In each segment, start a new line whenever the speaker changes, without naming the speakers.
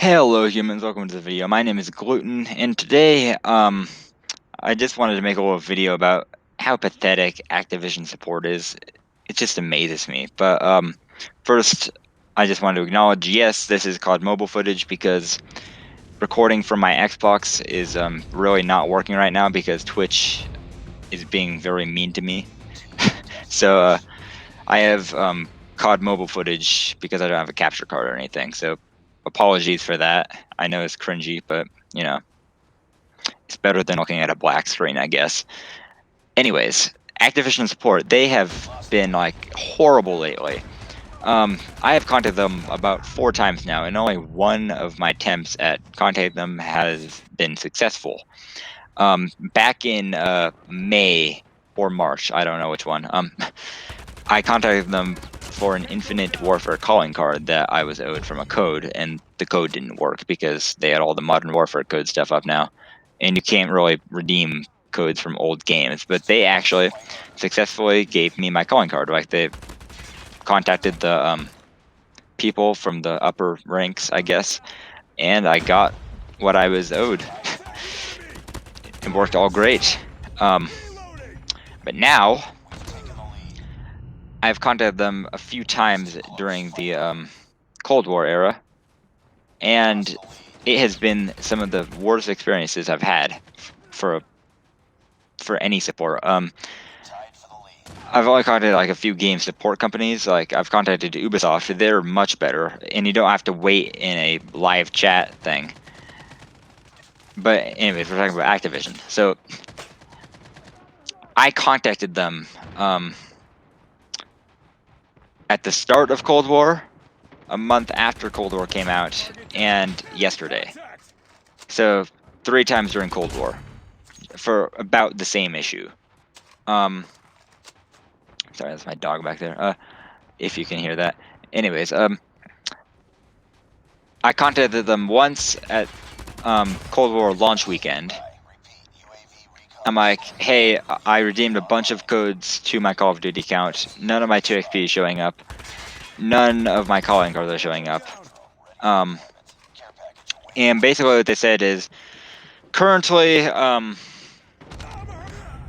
Hello humans, welcome to the video. My name is Gluten, and today, I just wanted to make a little video about how pathetic Activision Support is. It just amazes me. But, first, I just wanted to acknowledge, yes, this is called mobile footage because recording from my Xbox is, really not working right now because Twitch is being very mean to me. So, I have, COD mobile footage because I don't have a capture card or anything, so apologies for that. I know it's cringy, but, you know, it's better than looking at a black screen, I guess. Anyways, Activision Support, they have been, like, horrible lately. I have contacted them about 4 times now, and only one of my attempts at contacting them has been successful. Back in, May or March, I don't know which one, I contacted them for an Infinite Warfare calling card that I was owed from a code, and the code didn't work because they had all the Modern Warfare code stuff up now, and you can't really redeem codes from old games. But they actually successfully gave me my calling card. Like, they contacted the people from the upper ranks, I guess, and I got what I was owed. It worked all great. But now I've contacted them a few times during the Cold War era, and it has been some of the worst experiences I've had for any support. I've only contacted like a few game support companies. Like, I've contacted Ubisoft; they're much better, and you don't have to wait in a live chat thing. But anyways, we're talking about Activision. So I contacted them at the start of Cold War, a month after Cold War came out, and yesterday. So 3 times during Cold War for about the same issue. Sorry, that's my dog back there. If you can hear that. Anyways, I contacted them once at Cold War launch weekend. I'm like, hey, I redeemed a bunch of codes to my Call of Duty account. None of my 2XP is showing up. None of my calling cards are showing up. And basically what they said is, currently,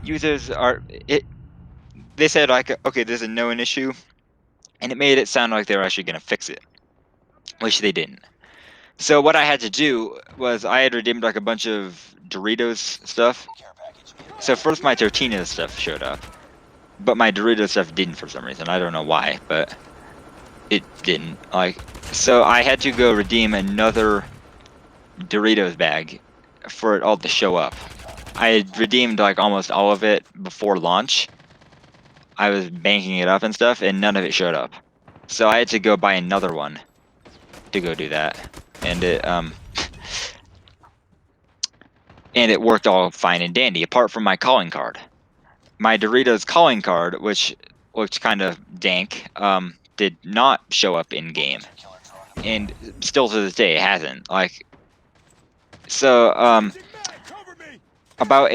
users are... They said, like, okay, there's a known issue, and it made it sound like they were actually going to fix it, which they didn't. So what I had to do was I had redeemed like a bunch of Doritos stuff. So first my Tortino stuff showed up, but my Doritos stuff didn't for some reason. I don't know why, but it didn't. Like, so I had to go redeem another Doritos bag for it all to show up. I had redeemed like almost all of it before launch. I was banking it up and stuff, and none of it showed up. So I had to go buy another one to go do that, and it worked all fine and dandy, apart from my calling card. My Doritos calling card, which looked kind of dank, did not show up in game, and still to this day it hasn't. Like, so about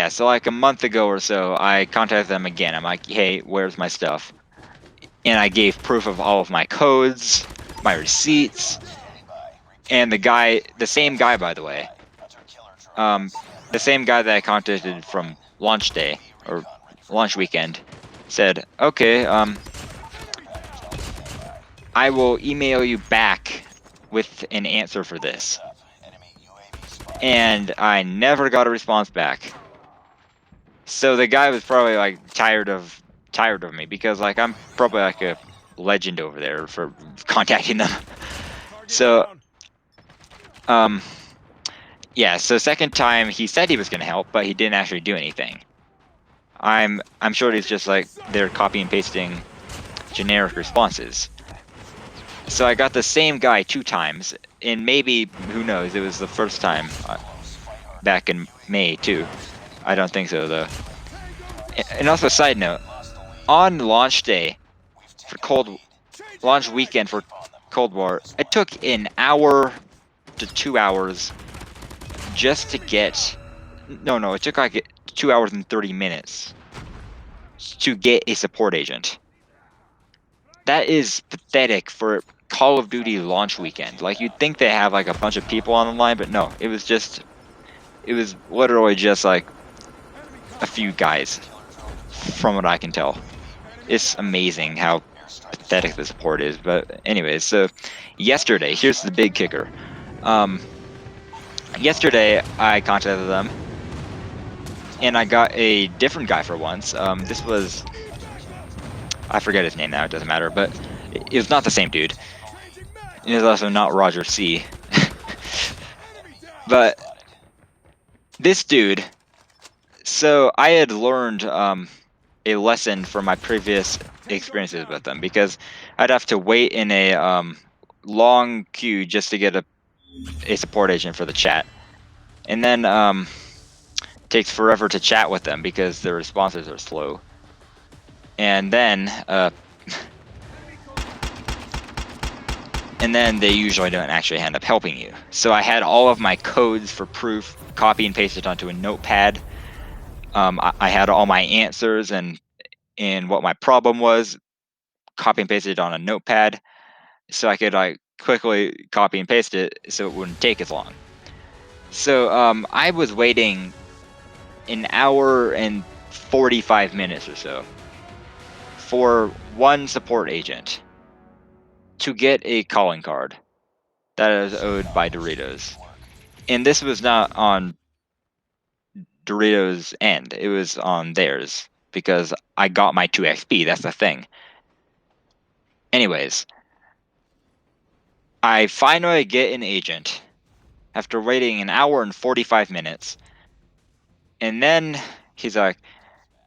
so like a month ago or so, I contacted them again. I'm like, hey, where's my stuff? And I gave proof of all of my codes, my receipts, and the same guy, by the way, the same guy that I contacted from launch day or launch weekend, said, okay, I will email you back with an answer for this. And I never got a response back. So the guy was probably like tired of me, because like I'm probably like a legend over there for contacting them. So yeah, so second time he said he was going to help, but he didn't actually do anything. I'm sure he's just like they're copy and pasting generic responses. So I got the same guy 2 times, and maybe, who knows, it was the first time back in May too. I don't think so though. And also, side note, on launch day for launch weekend for Cold War, it took an hour to 2 hours just to get... No, it took like 2 hours and 30 minutes to get a support agent. That is pathetic for Call of Duty launch weekend. Like, you'd think they have like a bunch of people on the line, but no, it was literally just like a few guys, from what I can tell. It's amazing how pathetic the support is. But anyways, so yesterday, here's the big kicker. Yesterday I contacted them, and I got a different guy for once. This was, I forget his name now. It doesn't matter, but it was not the same dude. It was also not Roger C. But this dude. So I had learned a lesson from my previous experiences with them, because I'd have to wait in a long queue just to get a support agent for the chat, and then takes forever to chat with them because their responses are slow, and then they usually don't actually end up helping you. So I had all of my codes for proof copy and pasted onto a notepad. I had all my answers and what my problem was copy and pasted on a notepad, so I could like quickly copy and paste it so it wouldn't take as long. So I was waiting an hour and 45 minutes or so for one support agent to get a calling card that is owed by Doritos. And this was not on Doritos' end, it was on theirs, because I got my 2 XP. That's the thing. Anyways, I finally get an agent after waiting an hour and 45 minutes. And then he's like,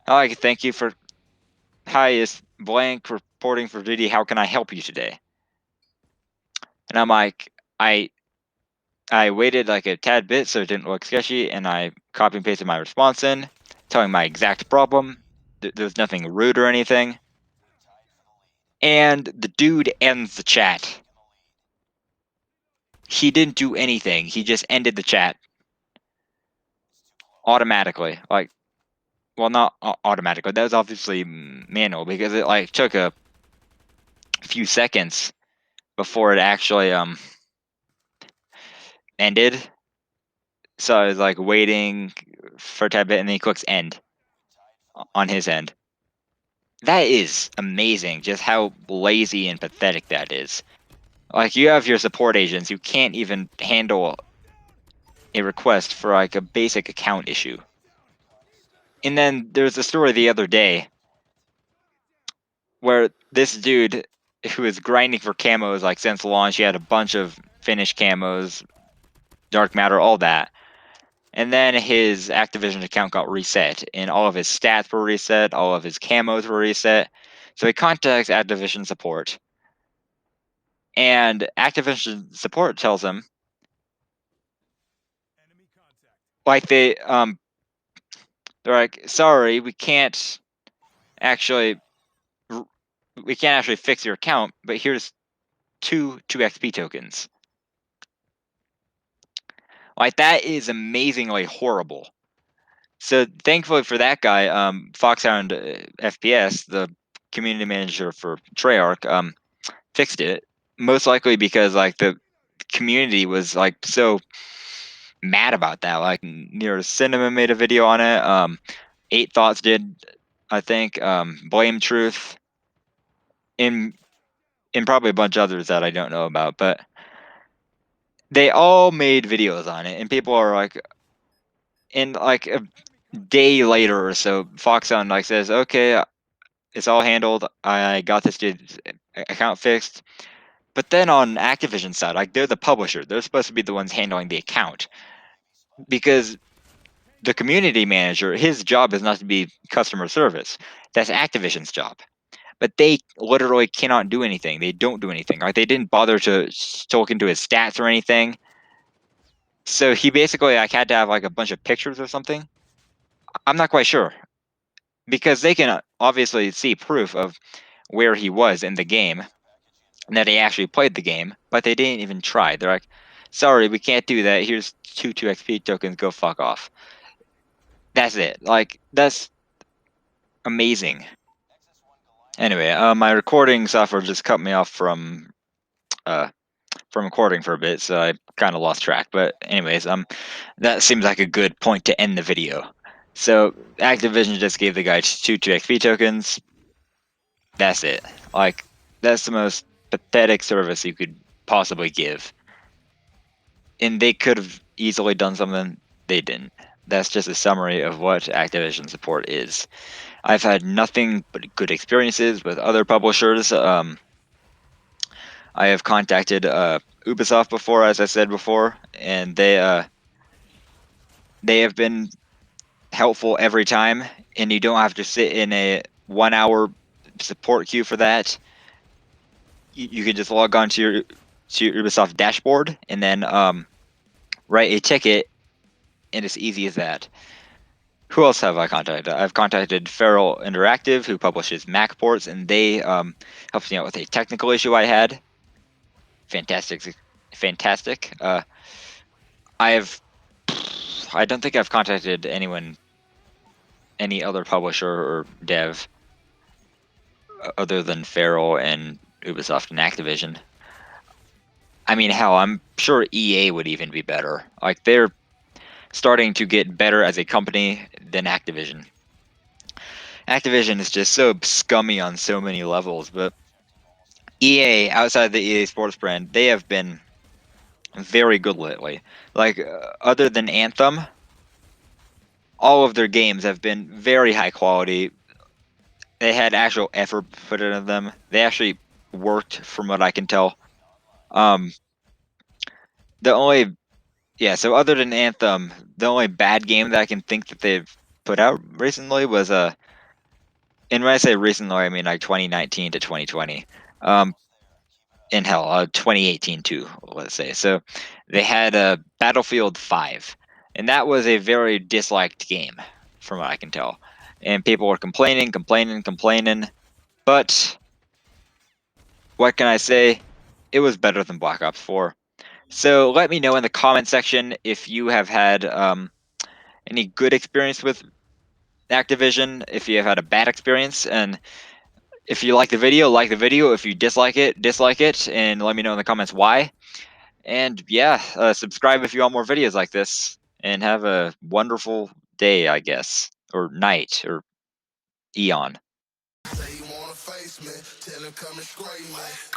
"Oh, thank you for. Hi, it's blank reporting for duty. How can I help you today?" And I'm like, I waited like a tad bit so it didn't look sketchy, and I copy and pasted my response in, telling my exact problem. There's nothing rude or anything. And the dude ends the chat. He didn't do anything. He just ended the chat automatically. Like, well, not automatically. That was obviously manual, because it like took a few seconds before it actually ended. So I was like waiting for a tad bit, and then he clicks end on his end. That is amazing, just how lazy and pathetic that is. Like, you have your support agents who can't even handle a request for like a basic account issue. And then there's a story the other day where this dude who was grinding for camos like since launch, he had a bunch of finished camos, dark matter, all that. And then his Activision account got reset, and all of his stats were reset, all of his camos were reset. So he contacts Activision Support, and Activision Support tells him, like, they're like, "Sorry, actually we can't actually fix your account, but here's two XP tokens." Like, that is amazingly horrible. So thankfully for that guy, Foxhound FPS, the community manager for Treyarch, fixed it. Most likely because like the community was like so mad about that. Like, Near Cinema made a video on it. Eight Thoughts did, I think. Blame Truth, and probably a bunch of others that I don't know about, but they all made videos on it, and people are like, in like a day later or so, Foxhound like says, "Okay, it's all handled. I got this dude's account fixed." But then on Activision side, like, they're the publisher. They're supposed to be the ones handling the account, because the community manager, his job is not to be customer service. That's Activision's job. But they literally cannot do anything. They don't do anything. Like, they didn't bother to look into his stats or anything. So he basically like had to have like a bunch of pictures or something. I'm not quite sure, because they can obviously see proof of where he was in the game and that he actually played the game, but they didn't even try. They're like, "Sorry, we can't do that. Here's two XP tokens. Go fuck off." That's it. Like, that's amazing. Anyway, my recording software just cut me off from from recording for a bit, so I kind of lost track. But anyways, that seems like a good point to end the video. So Activision just gave the guy 2 XP tokens. That's it. Like, that's the most pathetic service you could possibly give. And they could have easily done something. They didn't. That's just a summary of what Activision support is. I've had nothing but good experiences with other publishers. I have contacted Ubisoft before, as I said before, and they have been helpful every time. And you don't have to sit in a 1 hour support queue for that. You can just log on to your Ubisoft dashboard and then write a ticket, and it's easy as that. Who else have I contacted? I've contacted Feral Interactive, who publishes Mac ports, and they helped me out with a technical issue I had. Fantastic, fantastic. I don't think I've contacted any other publisher or dev other than Feral and Ubisoft and Activision. I mean, hell, I'm sure EA would even be better. Like, they're starting to get better as a company than Activision. Activision is just so scummy on so many levels, but EA, outside the EA Sports brand, they have been very good lately. Like, other than Anthem, all of their games have been very high quality. They had actual effort put into them. They actually worked, from what I can tell. Um, the only so other than Anthem, the only bad game that I can think that they've put out recently was and when I say recently, I mean like 2019 to 2020. In hell, 2018 too, let's say. So they had a Battlefield 5, and that was a very disliked game, from what I can tell. And people were complaining, but what can I say? It was better than Black Ops 4. So let me know in the comment section if you have had any good experience with Activision, if you have had a bad experience, and if you like the video, like the video. If you dislike it, dislike it, and let me know in the comments why. And yeah, subscribe if you want more videos like this, and have a wonderful day, I guess, or night, or eon. Say you wanna face me, tell him come and scrape me.